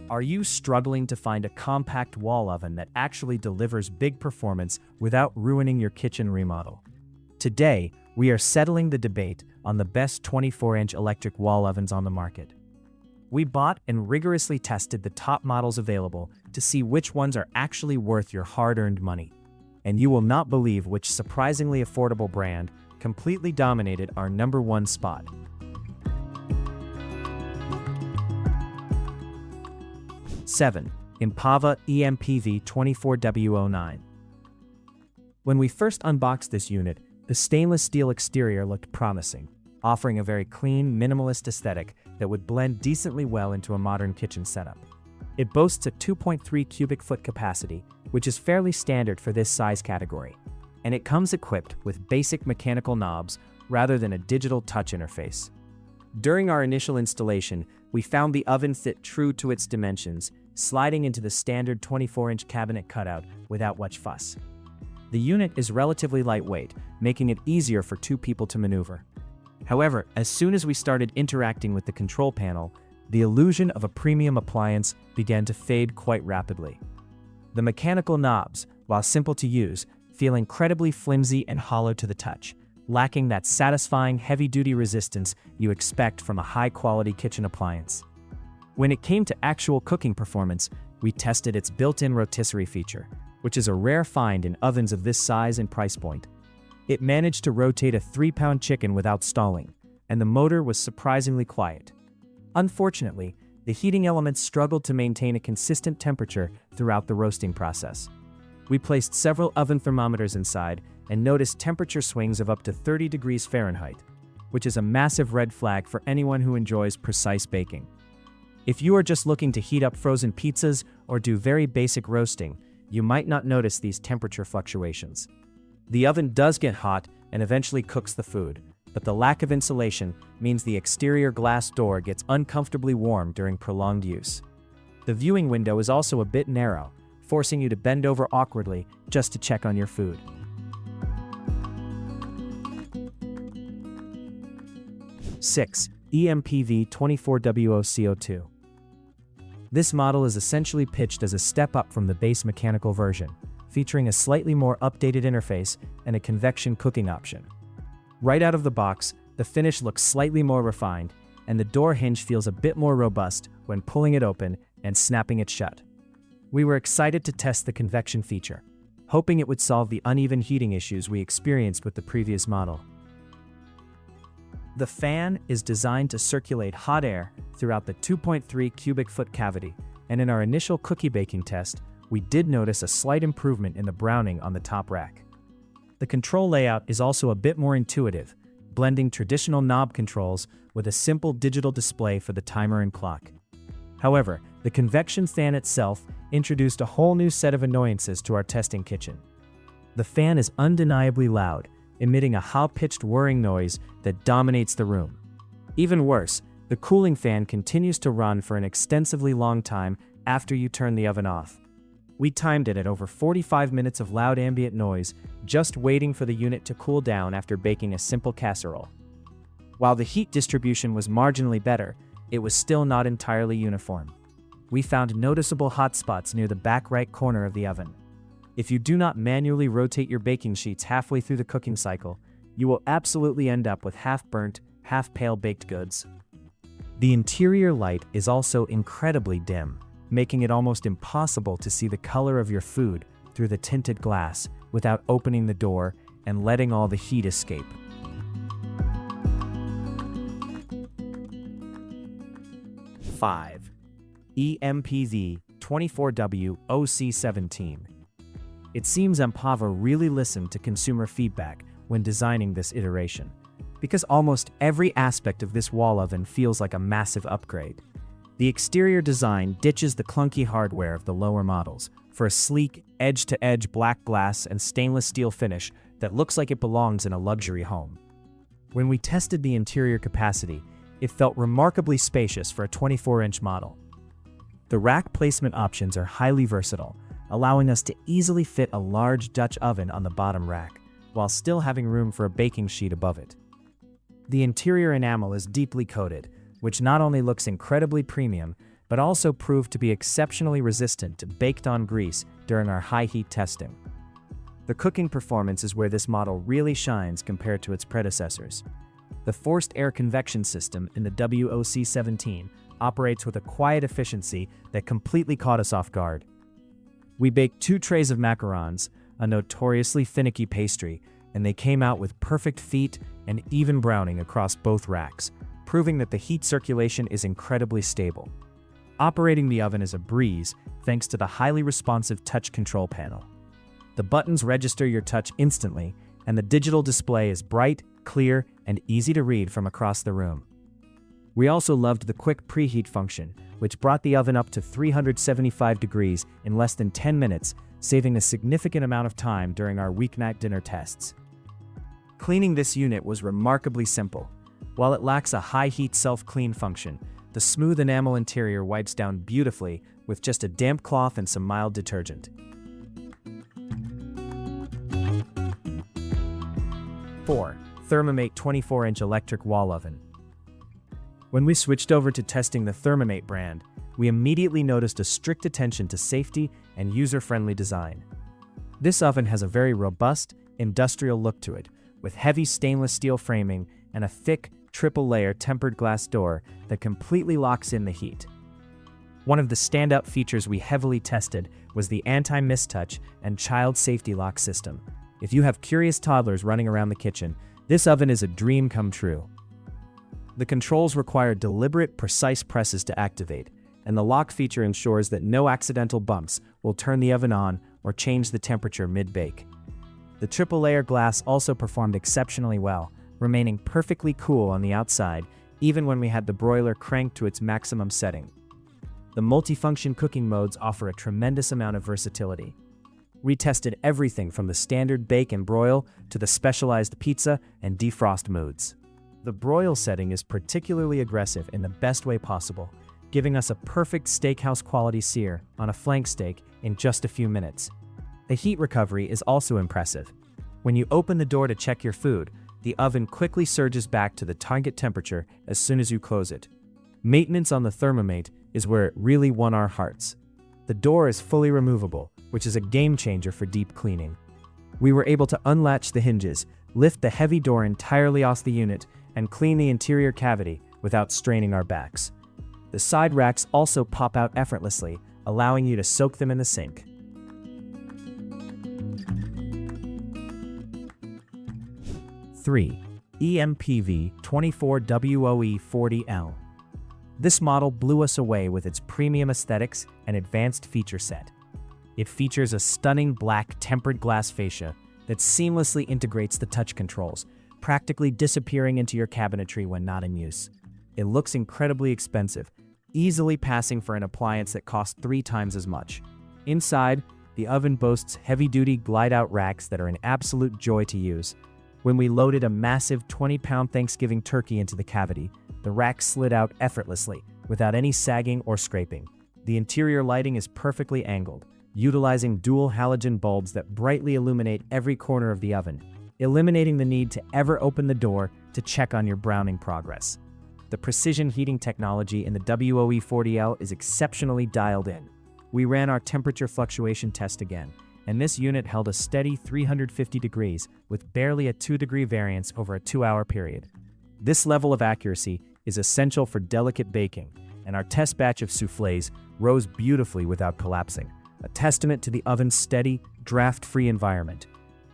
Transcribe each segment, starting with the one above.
Are you struggling to find a compact wall oven that actually delivers big performance without ruining your kitchen remodel? Today, we are settling the debate on the best 24-inch electric wall ovens on the market. We bought and rigorously tested the top models available to see which ones are actually worth your hard-earned money. And you will not believe which surprisingly affordable brand completely dominated our #1 spot. Seven, Empava EMPV-24WO09. When we first unboxed this unit, the stainless steel exterior looked promising, offering a very clean, minimalist aesthetic that would blend decently well into a modern kitchen setup. It boasts a 2.3 cubic foot capacity, which is fairly standard for this size category, and it comes equipped with basic mechanical knobs rather than a digital touch interface. During our initial installation, we found the oven fit true to its dimensions, sliding into the standard 24-inch cabinet cutout without much fuss. The unit is relatively lightweight, making it easier for two people to maneuver. However, as soon as we started interacting with the control panel, the illusion of a premium appliance began to fade quite rapidly. The mechanical knobs, while simple to use, feel incredibly flimsy and hollow to the touch, lacking that satisfying heavy-duty resistance you expect from a high-quality kitchen appliance. When it came to actual cooking performance, we tested its built-in rotisserie feature, which is a rare find in ovens of this size and price point. It managed to rotate a 3-pound chicken without stalling, and the motor was surprisingly quiet. Unfortunately, the heating elements struggled to maintain a consistent temperature throughout the roasting process. We placed several oven thermometers inside and noticed temperature swings of up to 30 degrees Fahrenheit, which is a massive red flag for anyone who enjoys precise baking. If you are just looking to heat up frozen pizzas or do very basic roasting, you might not notice these temperature fluctuations. The oven does get hot and eventually cooks the food, but the lack of insulation means the exterior glass door gets uncomfortably warm during prolonged use. The viewing window is also a bit narrow, forcing you to bend over awkwardly just to check on your food. 6. EMPV-24WO09. This model is essentially pitched as a step up from the base mechanical version, featuring a slightly more updated interface and a convection cooking option. Right out of the box, the finish looks slightly more refined, and the door hinge feels a bit more robust when pulling it open and snapping it shut. We were excited to test the convection feature, hoping it would solve the uneven heating issues we experienced with the previous model. The fan is designed to circulate hot air throughout the 2.3 cubic foot cavity, and in our initial cookie baking test, we did notice a slight improvement in the browning on the top rack. The control layout is also a bit more intuitive, blending traditional knob controls with a simple digital display for the timer and clock. However, the convection fan itself introduced a whole new set of annoyances to our testing kitchen. The fan is undeniably loud, emitting a high-pitched whirring noise that dominates the room. Even worse, the cooling fan continues to run for an extensively long time after you turn the oven off. We timed it at over 45 minutes of loud ambient noise, just waiting for the unit to cool down after baking a simple casserole. While the heat distribution was marginally better, it was still not entirely uniform. We found noticeable hot spots near the back right corner of the oven. If you do not manually rotate your baking sheets halfway through the cooking cycle, you will absolutely end up with half-burnt, half-pale baked goods. The interior light is also incredibly dim, making it almost impossible to see the color of your food through the tinted glass without opening the door and letting all the heat escape. 5. EMPV-24WO09. It seems Empava really listened to consumer feedback when designing this iteration, because almost every aspect of this wall oven feels like a massive upgrade. The exterior design ditches the clunky hardware of the lower models for a sleek, edge-to-edge black glass and stainless steel finish that looks like it belongs in a luxury home. When we tested the interior capacity, it felt remarkably spacious for a 24-inch model. The rack placement options are highly versatile, allowing us to easily fit a large Dutch oven on the bottom rack, while still having room for a baking sheet above it. The interior enamel is deeply coated, which not only looks incredibly premium, but also proved to be exceptionally resistant to baked-on grease during our high-heat testing. The cooking performance is where this model really shines compared to its predecessors. The forced air convection system in the WOC17 operates with a quiet efficiency that completely caught us off guard. We baked 2 trays of macarons, a notoriously finicky pastry, and they came out with perfect feet and even browning across both racks, proving that the heat circulation is incredibly stable. Operating the oven is a breeze thanks to the highly responsive touch control panel. The buttons register your touch instantly, and the digital display is bright, clear, and easy to read from across the room. We also loved the quick preheat function, which brought the oven up to 375 degrees in less than 10 minutes, saving a significant amount of time during our weeknight dinner tests. Cleaning this unit was remarkably simple. While it lacks a high-heat self-clean function, the smooth enamel interior wipes down beautifully with just a damp cloth and some mild detergent. 4. Thermomate 24-inch electric wall oven. When we switched over to testing the Thermomate brand, we immediately noticed a strict attention to safety and user-friendly design. This oven has a very robust, industrial look to it, with heavy stainless steel framing and a thick, triple-layer tempered glass door that completely locks in the heat. One of the standout features we heavily tested was the anti-mistouch and child safety lock system. If you have curious toddlers running around the kitchen, this oven is a dream come true. The controls require deliberate, precise presses to activate, and the lock feature ensures that no accidental bumps will turn the oven on or change the temperature mid-bake. The triple-layer glass also performed exceptionally well, remaining perfectly cool on the outside, even when we had the broiler cranked to its maximum setting. The multifunction cooking modes offer a tremendous amount of versatility. We tested everything from the standard bake and broil to the specialized pizza and defrost modes. The broil setting is particularly aggressive in the best way possible, giving us a perfect steakhouse quality sear on a flank steak in just a few minutes. The heat recovery is also impressive. When you open the door to check your food, the oven quickly surges back to the target temperature as soon as you close it. Maintenance on the Thermomate is where it really won our hearts. The door is fully removable, which is a game changer for deep cleaning. We were able to unlatch the hinges, lift the heavy door entirely off the unit, and clean the interior cavity without straining our backs. The side racks also pop out effortlessly, allowing you to soak them in the sink. 3. EMPV-24WO09. This model blew us away with its premium aesthetics and advanced feature set. It features a stunning black tempered glass fascia that seamlessly integrates the touch controls, practically disappearing into your cabinetry when not in use. It looks incredibly expensive, easily passing for an appliance that costs 3 times as much. Inside, the oven boasts heavy-duty glide-out racks that are an absolute joy to use. When we loaded a massive 20-pound Thanksgiving turkey into the cavity, the rack slid out effortlessly, without any sagging or scraping. The interior lighting is perfectly angled, utilizing dual halogen bulbs that brightly illuminate every corner of the oven, eliminating the need to ever open the door to check on your browning progress. The precision heating technology in the WOE40L is exceptionally dialed in. We ran our temperature fluctuation test again, and this unit held a steady 350 degrees with barely a 2-degree variance over a 2-hour period. This level of accuracy is essential for delicate baking, and our test batch of soufflés rose beautifully without collapsing, a testament to the oven's steady, draft-free environment.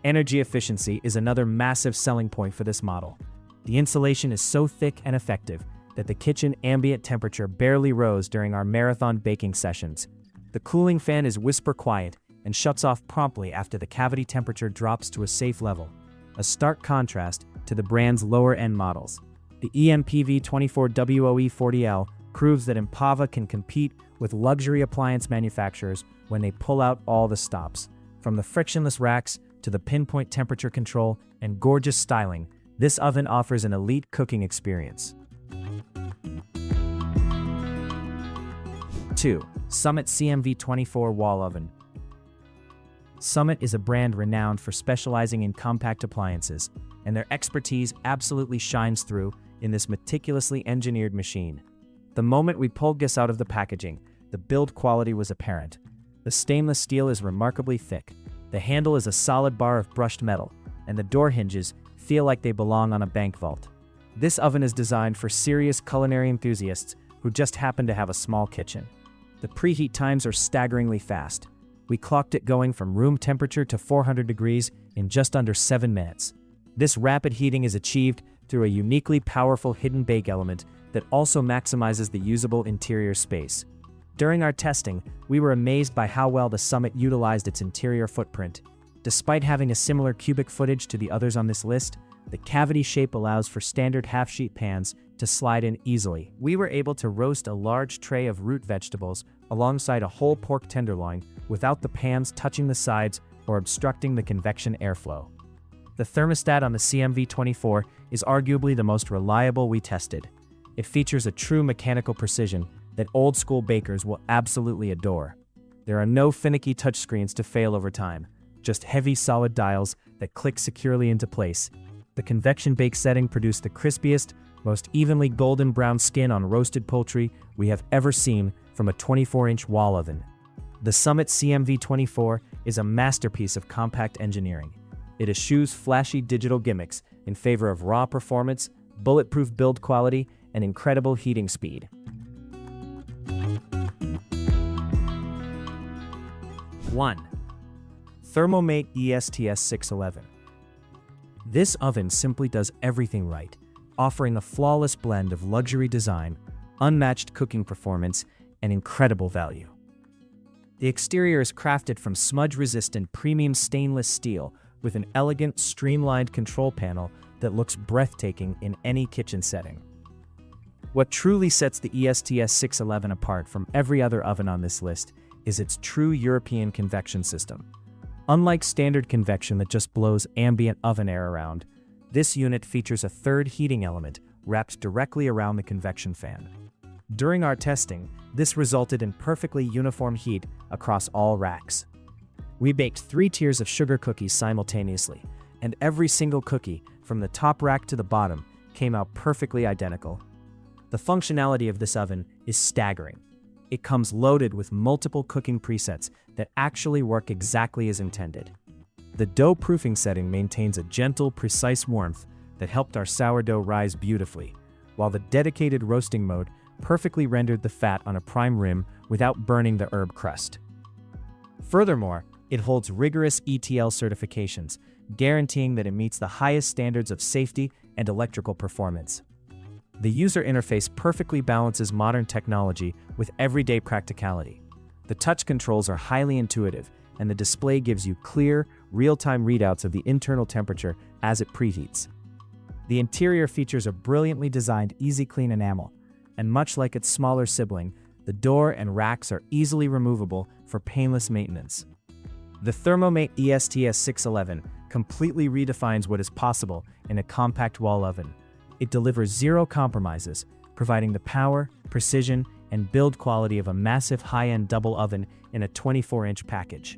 Energy efficiency is another massive selling point for this model. The insulation is so thick and effective that the kitchen ambient temperature barely rose during our marathon baking sessions. The cooling fan is whisper quiet and shuts off promptly after the cavity temperature drops to a safe level, a stark contrast to the brand's lower-end models. The EMPV-24WO09 proves that Empava can compete with luxury appliance manufacturers when they pull out all the stops. From the frictionless racks to the pinpoint temperature control and gorgeous styling, this oven offers an elite cooking experience. 2. Summit CMV-24 Wall Oven. Summit is a brand renowned for specializing in compact appliances, and their expertise absolutely shines through in this meticulously engineered machine. The moment we pulled this out of the packaging, the build quality was apparent. The stainless steel is remarkably thick. The handle is a solid bar of brushed metal, and the door hinges feel like they belong on a bank vault. This oven is designed for serious culinary enthusiasts who just happen to have a small kitchen. The preheat times are staggeringly fast. We clocked it going from room temperature to 400 degrees in just under 7 minutes. This rapid heating is achieved through a uniquely powerful hidden bake element that also maximizes the usable interior space. During our testing, we were amazed by how well the Summit utilized its interior footprint. Despite having a similar cubic footage to the others on this list, the cavity shape allows for standard half-sheet pans to slide in easily. We were able to roast a large tray of root vegetables alongside a whole pork tenderloin without the pans touching the sides or obstructing the convection airflow. The thermostat on the CMV-24 is arguably the most reliable we tested. It features a true mechanical precision that old-school bakers will absolutely adore. There are no finicky touchscreens to fail over time, just heavy solid dials that click securely into place. The convection bake setting produced the crispiest, most evenly golden brown skin on roasted poultry we have ever seen from a 24-inch wall oven. The Summit CMV-24 is a masterpiece of compact engineering. It eschews flashy digital gimmicks in favor of raw performance, bulletproof build quality, and incredible heating speed. 1. Thermomate ESTS611. This oven simply does everything right, offering a flawless blend of luxury design, unmatched cooking performance, and incredible value. The exterior is crafted from smudge-resistant premium stainless steel with an elegant, streamlined control panel that looks breathtaking in any kitchen setting. What truly sets the ESTS611 apart from every other oven on this list is its true European convection system. Unlike standard convection that just blows ambient oven air around, this unit features a third heating element wrapped directly around the convection fan. During our testing, this resulted in perfectly uniform heat across all racks. We baked 3 tiers of sugar cookies simultaneously, and every single cookie, from the top rack to the bottom, came out perfectly identical. The functionality of this oven is staggering. It comes loaded with multiple cooking presets that actually work exactly as intended. The dough proofing setting maintains a gentle, precise warmth that helped our sourdough rise beautifully, while the dedicated roasting mode perfectly rendered the fat on a prime rim without burning the herb crust. Furthermore, it holds rigorous ETL certifications, guaranteeing that it meets the highest standards of safety and electrical performance. The user interface perfectly balances modern technology with everyday practicality. The touch controls are highly intuitive, and the display gives you clear, real-time readouts of the internal temperature as it preheats. The interior features a brilliantly designed easy-clean enamel, and much like its smaller sibling, the door and racks are easily removable for painless maintenance. The Thermomate ESTS611 completely redefines what is possible in a compact wall oven. It delivers zero compromises, providing the power, precision, and build quality of a massive high-end double oven in a 24-inch package.